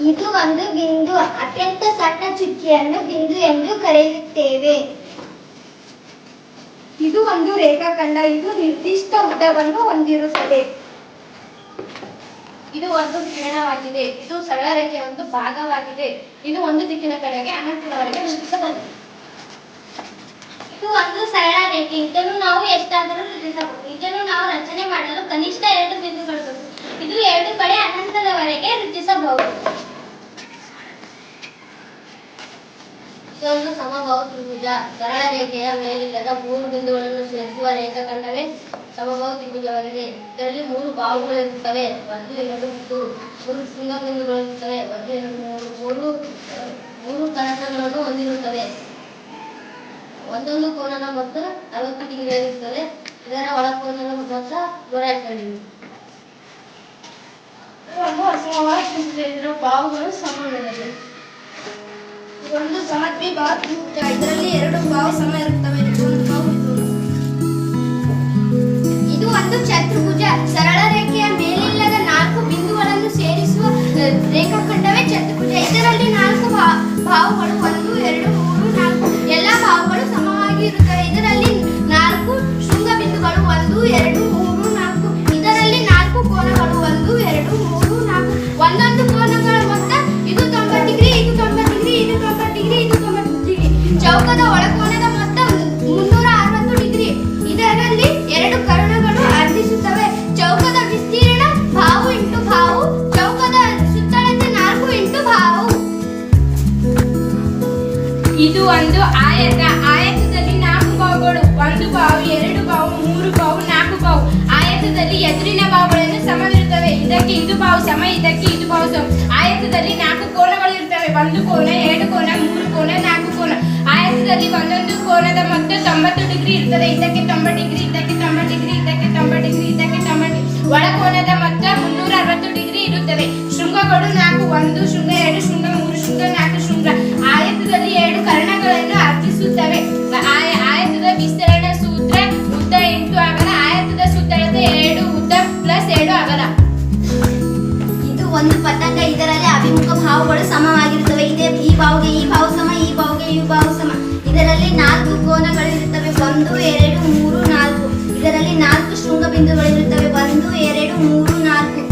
ಇದು ಒಂದು ಬಿಂದು. ಅತ್ಯಂತ ಸಣ್ಣ ಚುಕ್ಕೆಯನ್ನು ಬಿಂದು ಎಂದು ಕರೆಯುತ್ತೇವೆ. ಇದು ಒಂದು ರೇಖಾಖಂಡ. ಇದು ನಿರ್ದಿಷ್ಟ ಉದ್ದವನ್ನು ಹೊಂದಿರುತ್ತದೆ. ಇದು ಒಂದು ಕಿರಣವಾಗಿದೆ. ಇದು ಸರಳ ರೇಖೆಯ ಒಂದು ಭಾಗವಾಗಿದೆ. ಇದು ಒಂದು ದಿಕ್ಕಿನ ಕಡೆಗೆ ಅನಂತದವರೆಗೆ ವಿಸ್ತರಿಸಬಹುದು. ಇದು ಒಂದು ಸರಳ ರೇಖೆ. ಇದನ್ನು ನಾವು ಎಷ್ಟಾದರೂ ರಚಿಸಬಹುದು. ಇದನ್ನು ನಾವು ರಚನೆ ಮಾಡಲು ಕನಿಷ್ಠ 2 ಬಿಂದುಗಳು ಬೇಕು. ಇದು 2 ಕಡೆ ಅನಂತದವರೆಗೆ ರಚಿಸಬಹುದು. ಇದೊಂದು ಸಮಬಾಹು ತ್ರಿಭುಜ. ಸರಳ ರೇಖೆಯ ಮೇಲಿಲ್ಲದ 3 ಬಿಂದುಗಳನ್ನು ಸೇರಿಸುವ ರೇಖಾಖಂಡವೇ ಸಮಬಾಹು ತ್ರಿಭುಜವಾಗಿದೆ. ಇದರಲ್ಲಿ 3 ಬಾಹುಗಳಿರುತ್ತವೆ. 1 2 3 ಶೃಂಗ ಬಿಂದುಗಳಿರುತ್ತವೆ. 1 2 3 ಕರ್ಣಗಳನ್ನು ಹೊಂದಿರುತ್ತವೆ. ಒಂದೊಂದು ಕೋನದ ಮೊತ್ತ 60 ಡಿಗ್ರಿ ಇರುತ್ತದೆ. ಇದರ ಒಳಕೋನದ ಮೊತ್ತ 120 ಡಿಗ್ರಿ. ಒಂದು ಅಸಮಬಾಹು ತ್ರಿಭುಜ. ಇದರ ಬಾಹುಗಳು ಸಮವಿರುತ್ತವೆ. ಒಂದು ಸಮದ್ವಿಬಾಹು ತ್ರಿಭುಜ. ಇದರಲ್ಲಿ 2 ಬಾಹು ಸಮ ಇರುತ್ತವೆ. ಒಂದು ಬಾಹು ಇದು ಒಂದು ಚತುರ್ಭುಜ. ಸರಳ ರೇಖೆಯ ಮೇಲಿಲ್ಲದ 4 ಬಿಂದುಗಳನ್ನು ಸೇರಿಸುವ ರೇಖಾಖಂಡವೇ ಚತುರ್ಭುಜ. ಇದರಲ್ಲಿ 4 ಬಾಹುಗಳು 1 2 3 4 ಎಲ್ಲ ಬಾಹುಗಳು ಸಮವಾಗಿ ಇರುತ್ತವೆ. ಇದರಲ್ಲಿ 4 ಶೃಂಗ ಬಿಂದುಗಳು 1 2 3 4. ಇದರಲ್ಲಿ 4 ಕೋನಗಳು 1 2 3 4. ಒಂದೊಂದು ಕೋನಗಳ ಮೊತ್ತ ಇದು 90 ಡಿಗ್ರಿ, ಇದು 90 ಡಿಗ್ರಿ, ಇದು 90 ಡಿಗ್ರಿ, ಇದು 90 ಡಿಗ್ರಿ. ಚೌಕದ ಒಳಕೋನದ ಮೊತ್ತ 360 ಡಿಗ್ರಿ. ಇದರಲ್ಲಿ 2 ಕರ್ಣಗಳು ಅರ್ಧಿಸುತ್ತವೆ. ಚೌಕದ ವಿಸ್ತೀರ್ಣ ಬಾಹು ಇಂಟು ಬಾಹು. ಚೌಕದ ಸುತ್ತಳತೆ 4 ಇಂಟು ಬಾಹು. ಇದು ಒಂದು ಆಯತ. ಆಯತದಲ್ಲಿ 4 ಬಾಹುಗಳು. 1 ಬಾಹು 2 ಬಾಹು 3 ಬಾಹು 4 ಬಾಹು. ಆಯತದಲ್ಲಿ ಎದುರಿನ ಬಾಹುಗಳನ್ನು ಸಮವಿರುತ್ತವೆ. ಇದಕ್ಕೆ ಇದು ಬಾಹು ಸಮ, ಇದಕ್ಕೆ ಇದು ಬಾಹು ಸಮ. ಆಯತದಲ್ಲಿ 4 ಕೋನಗಳು ಇರುತ್ತವೆ. 1 ಕೋನ 2 ಕೋನ 3 ಕೋನ 4 ಕೋನ. ಆಯತದಲ್ಲಿ ಒಂದೊಂದು ಕೋನದ ಮೊತ್ತ 90 ಡಿಗ್ರಿ ಇರುತ್ತದೆ. ಇದಕ್ಕೆ 90 ಡಿಗ್ರಿ, ಇದಕ್ಕೆ 90 ಡಿಗ್ರಿ, ಇದಕ್ಕೆ 90 ಡಿಗ್ರಿ, ಇದಕ್ಕೆ 90 ಡಿಗ್ರಿ. ಒಳಕೋನದ ಮೊತ್ತ 360 ಡಿಗ್ರಿ ಇರುತ್ತದೆ. ಶೃಂಗಗಳು 4. 1 ಶೃಂಗ 2 ಶೃಂಗ 3 ಶೃಂಗ 4 ಶೃಂಗ. ಆಯತದಲ್ಲಿ 2 ಕರ್ಣಗಳನ್ನು ಅರ್ಧಿಸುತ್ತವೆ. ಆಯತದ ವಿಸ್ತರಣ ಸೂತ್ರ ಉದ್ದ 8 ಅಗಲ. ಆಯತದ ಸುತ್ತಳತೆ 2 ಉದ್ದ ಪ್ಲಸ್ 2 ಅಗಲ. ಇದು ಒಂದು ಪತಂಗ. ಇದರಲ್ಲಿ ಅಭಿಮುಖ ಬಾಹುಗಳು ಸಮವಾಗಿರುತ್ತವೆ. ಈ ಬಾಹುಗೆ ಈ ಬಾಹು ಸಮ, ಈ ಬಾಹುಗೆ ಈ ಬಾಹು ಸಮ. ಇದರಲ್ಲಿ 4 ಕೋನಗಳಿರುತ್ತವೆ. 1 2 3 4. ಇದರಲ್ಲಿ 4 ಶೃಂಗ ಬಿಂದುಗಳಿರುತ್ತವೆ. 1 2 3 4.